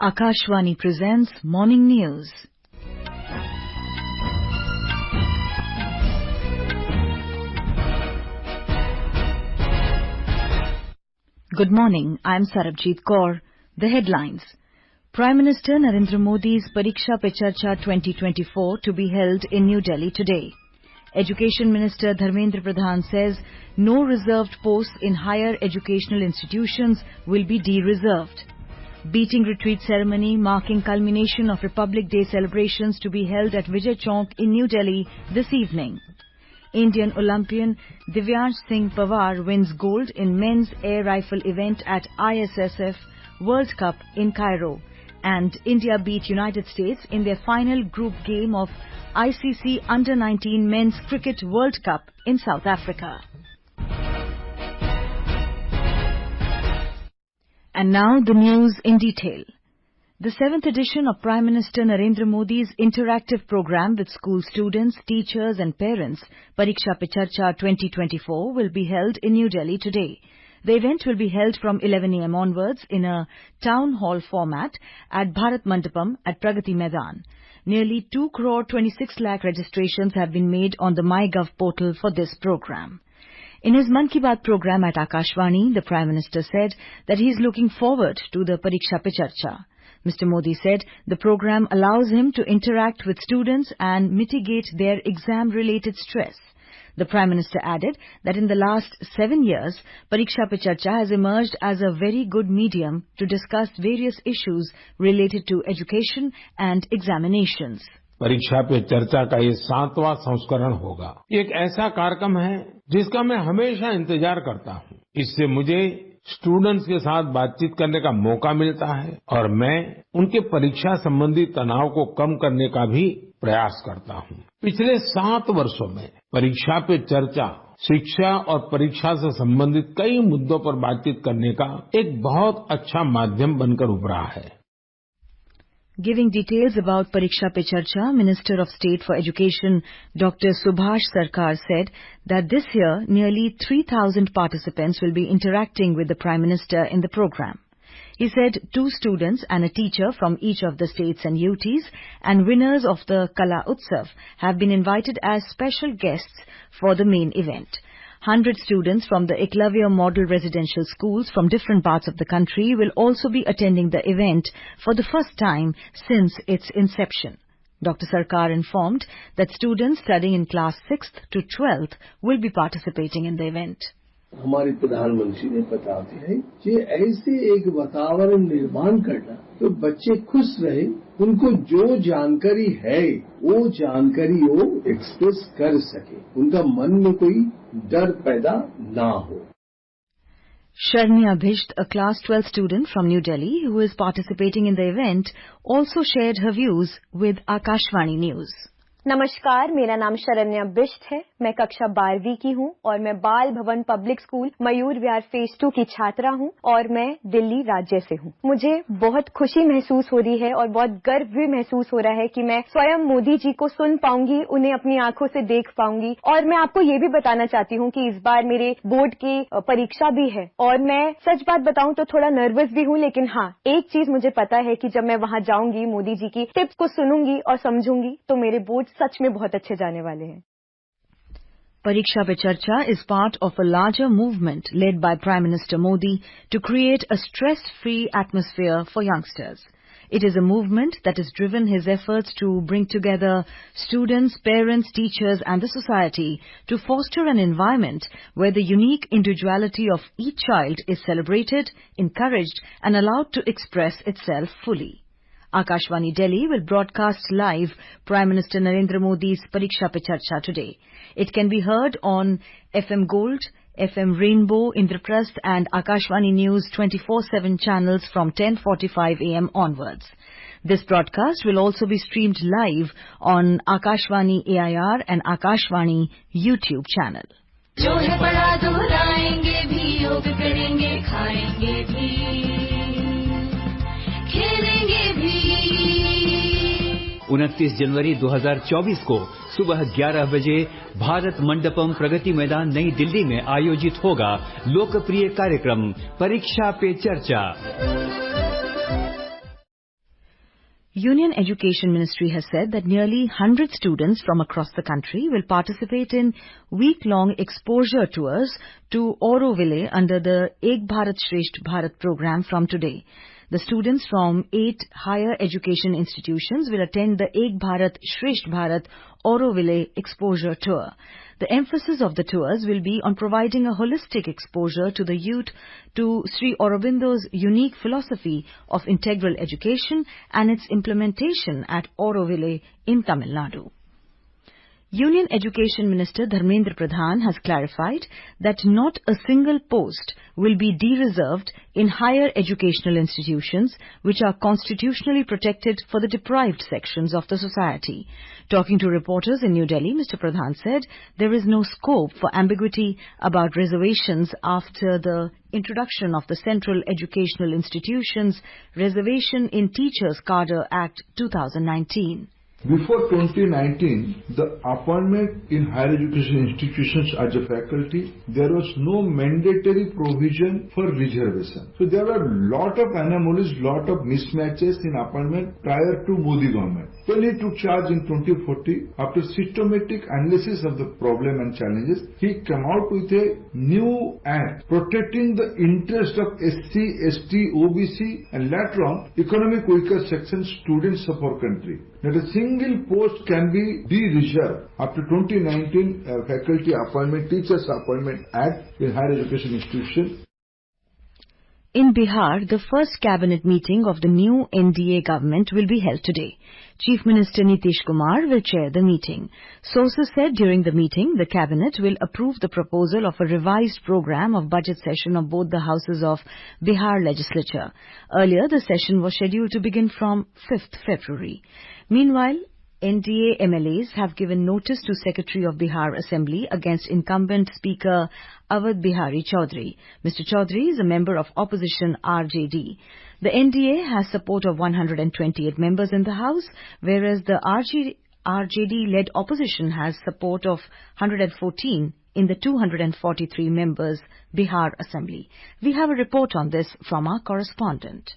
Akashvani presents Morning News. Good morning, I am Sarabjit Kaur. The headlines. Prime Minister Narendra Modi's Pariksha Pe Charcha 2024 to be held in New Delhi today. Education Minister Dharmendra Pradhan says no reserved posts in higher educational institutions will be de-reserved. Beating retreat ceremony marking culmination of Republic Day celebrations to be held at Vijay Chowk in New Delhi this evening. Indian Olympian Divyansh Singh Pawar wins gold in men's air rifle event at ISSF World Cup in Cairo. And India beat United States in their final group game of ICC Under-19 Men's Cricket World Cup in South Africa. And now the news in detail. The 7th edition of Prime Minister Narendra Modi's interactive program with school students, teachers and parents, Pariksha Pe Charcha 2024, will be held in New Delhi today. The event will be held from 11 a.m. onwards in a town hall format at Bharat Mandapam at Pragati Maidan. Nearly 2 crore 26 lakh registrations have been made on the MyGov portal for this program. In his Mann Ki Baat program at Akashvani, the Prime Minister said that he is looking forward to the Pariksha Pe Charcha. Mr. Modi said the program allows him to interact with students and mitigate their exam-related stress. The Prime Minister added that in the last 7 years, Pariksha Pe Charcha has emerged as a very good medium to discuss various issues related to education and examinations. परीक्षा पे चर्चा का ये 7वां संस्करण होगा। ये एक ऐसा कार्यक्रम है जिसका मैं हमेशा इंतजार करता हूँ। इससे मुझे स्टूडेंट्स के साथ बातचीत करने का मौका मिलता है और मैं उनके परीक्षा संबंधी तनाव को कम करने का भी प्रयास करता हूँ। पिछले 7 वर्षों में परीक्षा पे चर्चा शिक्षा और परीक्षा से संबंधित कई मुद्दों पर बातचीत करने का एक बहुत अच्छा माध्यम बनकर उभरा है। Giving details about Pariksha Pe Charcha, Minister of State for Education Dr. Subhash Sarkar said that this year nearly 3,000 participants will be interacting with the Prime Minister in the program. He said 2 students and a teacher from each of the states and UTs and winners of the Kala Utsav have been invited as special guests for the main event. 100 students from the Eklavya Model Residential Schools from different parts of the country will also be attending the event for the first time since its inception. Dr. Sarkar informed that students studying in class 6th to 12th will be participating in the event. हमारे प्रधानमंत्री ने बता दिया है कि ऐसे एक वातावरण निर्माण करना तो बच्चे खुश रहे, उनको जो जानकारी है वो जानकारी वो एक्सप्रेस कर सके, उनका मन में कोई डर पैदा ना हो. Sharnya Bhisht, a class 12 student from New Delhi who is participating in the event, also shared her views with Akashvani News. नमस्कार, मेरा नाम शरण्या बिष्ट है। मैं कक्षा 12वीं की हूँ और मैं बाल भवन public school Mayur Vihar phase 2 की छात्रा हूँ और मैं दिल्ली राज्य से हूँ। मुझे बहुत खुशी महसूस हो रही है और बहुत गर्व भी महसूस हो रहा है कि मैं स्वयं मोदी जी को सुन पाऊंगी, उन्हें अपनी आंखों से देख पाऊंगी। और मैं आपको ये भी बताना चाहती हूँ कि इस बार मेरे बोर्ड की परीक्षा भी है और मैं सच बात बताऊँ तो थोड़ा नर्वस भी हूँ, लेकिन हाँ, एक चीज मुझे पता है कि जब मैं वहाँ जाऊंगी, मोदी जी की टिप्स को सुनूंगी और समझूंगी तो मेरे बोर्ड सच में बहुत अच्छे जाने वाले हैं। Pariksha Pe Charcha is part of a larger movement led by Prime Minister Modi to create a stress-free atmosphere for youngsters. It is a movement that has driven his efforts to bring together students, parents, teachers and the society to foster an environment where the unique individuality of each child is celebrated, encouraged and allowed to express itself fully. Akashvani Delhi will broadcast live Prime Minister Narendra Modi's Pariksha Pe Charcha today. It can be heard on FM Gold, FM Rainbow, Indraprasth and Akashvani News 24/7 channels from 10:45 a.m. onwards. This broadcast will also be streamed live on Akashvani AIR and Akashvani YouTube channel. जो है बड़ा दोहराएंगे भी, योग करेंगे, खाएंगे भी, खेलेंगे भी। 29 जनवरी 2024 को सुबह 11 बजे भारत मंडपम प्रगति मैदान नई दिल्ली में आयोजित होगा लोकप्रिय कार्यक्रम परीक्षा पे चर्चा। Union Education Ministry has said that nearly 100 students from across the country will participate in week-long exposure tours to Auroville under the Ek Bharat Shresth Bharat program from today. The students from 8 higher education institutions will attend the Ek Bharat Shresth Bharat Auroville exposure tour. The emphasis of the tours will be on providing a holistic exposure to the youth to Sri Aurobindo's unique philosophy of integral education and its implementation at Auroville in Tamil Nadu. Union Education Minister Dharmendra Pradhan has clarified that not a single post will be de-reserved in higher educational institutions which are constitutionally protected for the deprived sections of the society. Talking to reporters in New Delhi, Mr. Pradhan said there is no scope for ambiguity about reservations after the introduction of the Central Educational Institutions Reservation in Teachers Cadre Act 2019. Before 2019, the appointment in higher education institutions as a faculty, there was no mandatory provision for reservation. So there were lot of anomalies, lot of mismatches in appointment prior to Modi government. When he took charge in 2014, after systematic analysis of the problem and challenges, he came out with a new act protecting the interest of SC, ST, OBC and later on economic weaker section students of our country. Not a single post can be de-reserved after 2019 Faculty Appointment, Teachers Appointment Act in higher education institutions. In Bihar, the first cabinet meeting of the new NDA government will be held today. Chief Minister Nitish Kumar will chair the meeting. Sources said during the meeting, the cabinet will approve the proposal of a revised program of budget session of both the houses of Bihar legislature. Earlier, the session was scheduled to begin from 5th February. Meanwhile, NDA MLAs have given notice to Secretary of Bihar Assembly against incumbent Speaker Awadh Bihari Chaudhary. Mr. Chaudhary is a member of opposition RJD. The NDA has support of 128 members in the House, whereas the RJD-led opposition has support of 114 in the 243 members Bihar Assembly. We have a report on this from our correspondent.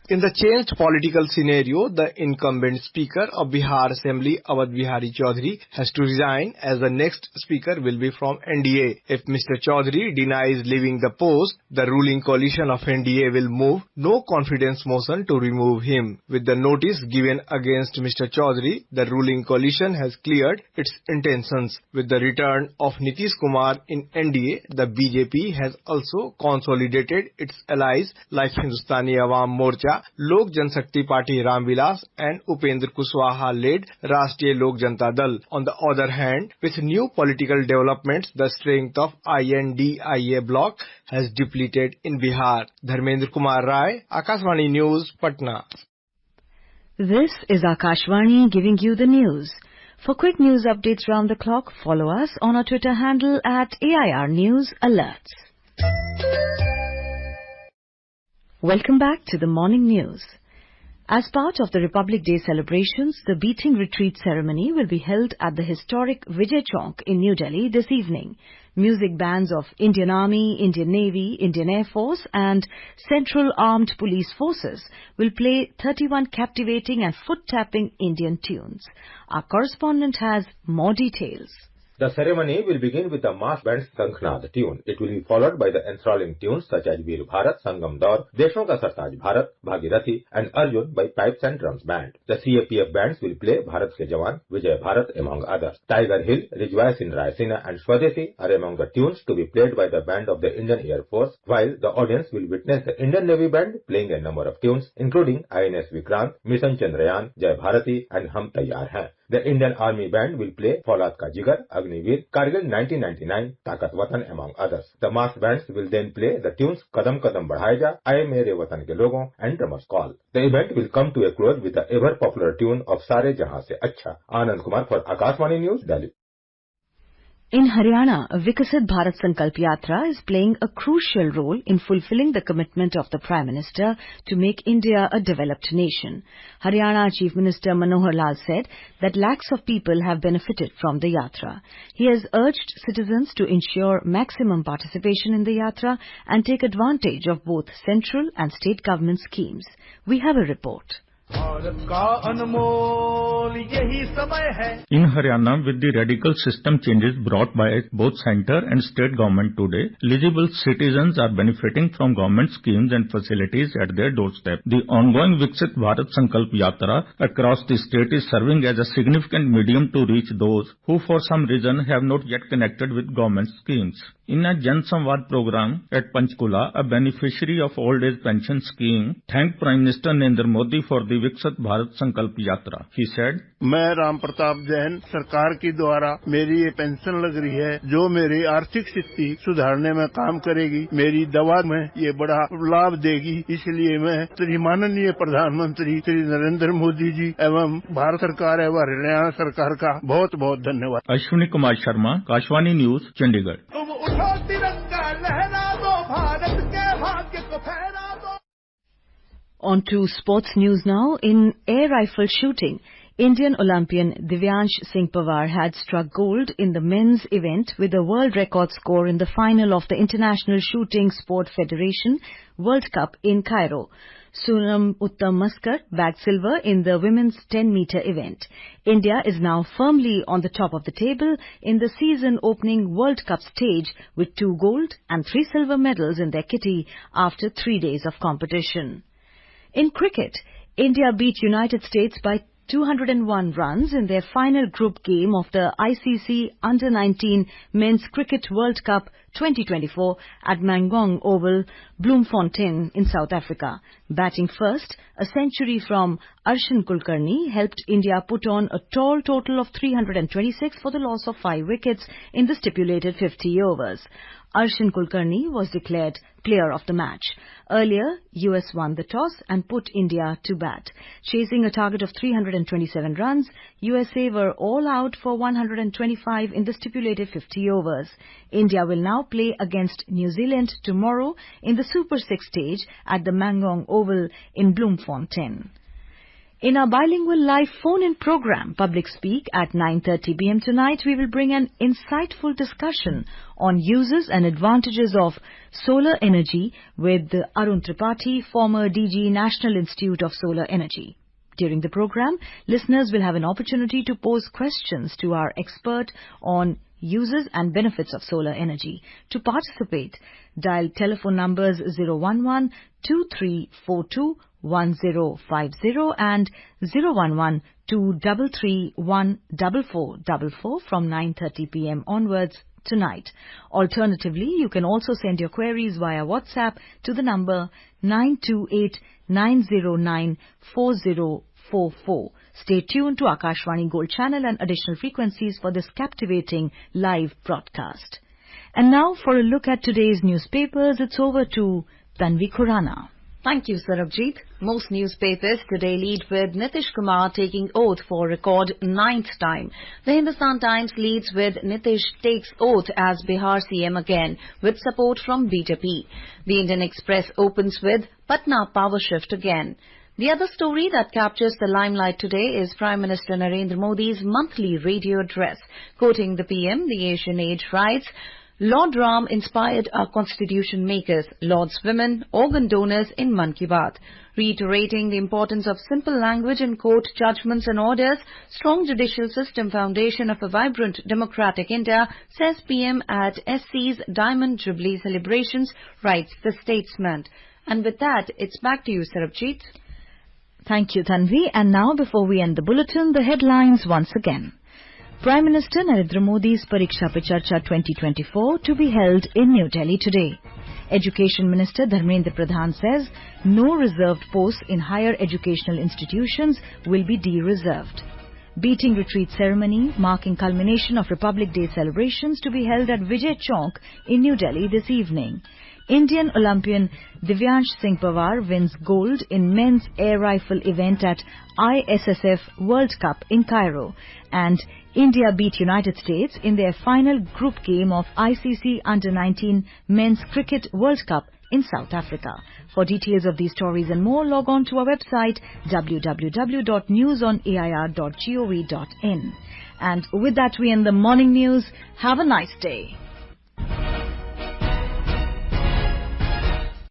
In the changed political scenario, the incumbent Speaker of Bihar Assembly, Awadh Bihari Chaudhary, has to resign as the next Speaker will be from NDA. If Mr. Chaudhary denies leaving the post, the ruling coalition of NDA will move no confidence motion to remove him. With the notice given against Mr. Chaudhary, the ruling coalition has cleared its intentions. With the return of Nitish Kumar in NDA, the BJP has also consolidated its allies like Hindustani Awam Morcha, Lok Janshakti Party Ramvilas and Upendra Kushwaha-led Rashtriya Lok Janata Dal. On the other hand, with new political developments, the strength of INDIA bloc has depleted in Bihar. Dharmendra Kumar Rai, Akashvani News, Patna. This is Akashvani giving you the news. For quick news updates round the clock, follow us on our Twitter handle at AIR News Alerts. Welcome back to the morning news. As part of the Republic Day celebrations, the beating retreat ceremony will be held at the historic Vijay Chowk in New Delhi this evening. Music bands of Indian Army, Indian Navy, Indian Air Force and Central Armed Police Forces will play 31 captivating and foot-tapping Indian tunes. Our correspondent has more details. The ceremony will begin with the mass band's Shankhnad tune. It will be followed by the enthralling tunes such as Veer Bharat, Sangam Daur, Deshon Ka Sartaj Bharat, Bhagirathi and Arjun by Pipes and Drums Band. The CAPF bands will play Bharat Ke Jawan, Vijay Bharat among others. Tiger Hill, Rijwai Sin Raisina and Swadeshi are among the tunes to be played by the band of the Indian Air Force, while the audience will witness the Indian Navy band playing a number of tunes including INS Vikrant, Mission Chandrayaan, Jai Bharati and Hum Taiyar Hain. The Indian Army band will play Faulad Ka Jigar, Agniveer, Kargil 1999, Taakat Watan among others. The mass bands will then play the tunes Kadam Kadam Badhaye Ja, Aaye Mere Watan Ke Logon and Drummers Call. The event will come to a close with the ever popular tune of Sare Jahan Se Achha. Anand Kumar for Akashvani News, Delhi. In Haryana, Vikasit Bharat Sankalp Yatra is playing a crucial role in fulfilling the commitment of the Prime Minister to make India a developed nation. Haryana Chief Minister Manohar Lal said that lakhs of people have benefited from the Yatra. He has urged citizens to ensure maximum participation in the Yatra and take advantage of both central and state government schemes. We have a report. In Haryana, with the radical system changes brought by both centre and state government today, eligible citizens are benefiting from government schemes and facilities at their doorstep. The ongoing Viksit Bharat Sankalp Yatra across the state is serving as a significant medium to reach those who for some reason have not yet connected with government schemes. In a Jan Samvad program at Panchkula, a beneficiary of old age pension scheme thanked Prime Minister Narendra Modi for the Viksit Bharat Sankalp Yatra. He said, मैं राम प्रताप जैन सरकार के द्वारा मेरी ये pension लग रही है जो मेरी आर्थिक स्थिति सुधारने में काम करेगी, मेरी दवा में ये बड़ा लाभ देगी। इसलिए मैं श्री माननीय प्रधानमंत्री श्री नरेंद्र मोदी जी एवं भारत सरकार एवं हरियाणा सरकार का बहुत बहुत धन्यवाद। Ashwini Kumar Sharma, Akashvani news, Chandigarh. On to sports news now. In air rifle shooting, Indian Olympian Divyansh Singh Pawar had struck gold in the men's event with a world record score in the final of the International Shooting Sport Federation World Cup in Cairo. Sunam Uttam Maskar bagged silver in the women's 10-meter event. India is now firmly on the top of the table in the season-opening World Cup stage with 2 gold and 3 silver medals in their kitty after 3 days of competition. In cricket, India beat United States by 201 runs in their final group game of the ICC Under-19 Men's Cricket World Cup 2024 at Mangong Oval, Bloemfontein in South Africa. Batting first, a century from Arshan Kulkarni helped India put on a tall total of 326 for the loss of 5 wickets in the stipulated 50 overs. Arshan Kulkarni was declared player of the match. Earlier, US won the toss and put India to bat. Chasing a target of 327 runs, USA were all out for 125 in the stipulated 50 overs. India will now play against New Zealand tomorrow in the Super 6 stage at the Mangong Oval in Bloemfontein. In our bilingual live phone-in program, Public Speak, at 9:30 p.m. tonight, we will bring an insightful discussion on uses and advantages of solar energy with Arun Tripathi, former DG, National Institute of Solar Energy. During the program, listeners will have an opportunity to pose questions to our expert on uses and benefits of solar energy. To participate, dial telephone numbers 011-2342-1050 and 011-233-14444 from 9:30 p.m. onwards tonight. Alternatively, you can also send your queries via WhatsApp to the number 928-909-4044. Stay tuned to Akashvani Gold channel and additional frequencies for this captivating live broadcast. And now for a look at today's newspapers, it's over to Tanvi Khurana. Thank you, Sarabjit. Most newspapers today lead with Nitish Kumar taking oath for record 9th time. The Hindustan Times leads with Nitish takes oath as Bihar CM again, with support from BJP. The Indian Express opens with Patna power shift again. The other story that captures the limelight today is Prime Minister Narendra Modi's monthly radio address. Quoting the PM, the Asian Age writes, Lord Ram inspired our constitution makers, Lord's women, organ donors in Mann Ki Baat. Reiterating the importance of simple language in court judgments and orders, strong judicial system foundation of a vibrant democratic India, says PM at SC's Diamond Jubilee celebrations, writes the statesman. And with that, it's back to you, Sarabjit. Thank you, Tanvi. And now, before we end the bulletin, the headlines once again. Prime Minister Narendra Modi's Pariksha Pe Charcha 2024 to be held in New Delhi today. Education Minister Dharmendra Pradhan says no reserved posts in higher educational institutions will be de-reserved. Beating retreat ceremony marking culmination of Republic Day celebrations to be held at Vijay Chowk in New Delhi this evening. Indian Olympian Divyansh Singh Pawar wins gold in men's air rifle event at ISSF World Cup in Cairo. And India beat United States in their final group game of ICC Under-19 Men's Cricket World Cup in South Africa. For details of these stories and more, log on to our website www.newsonair.gov.in. And with that, we end the morning news. Have a nice day.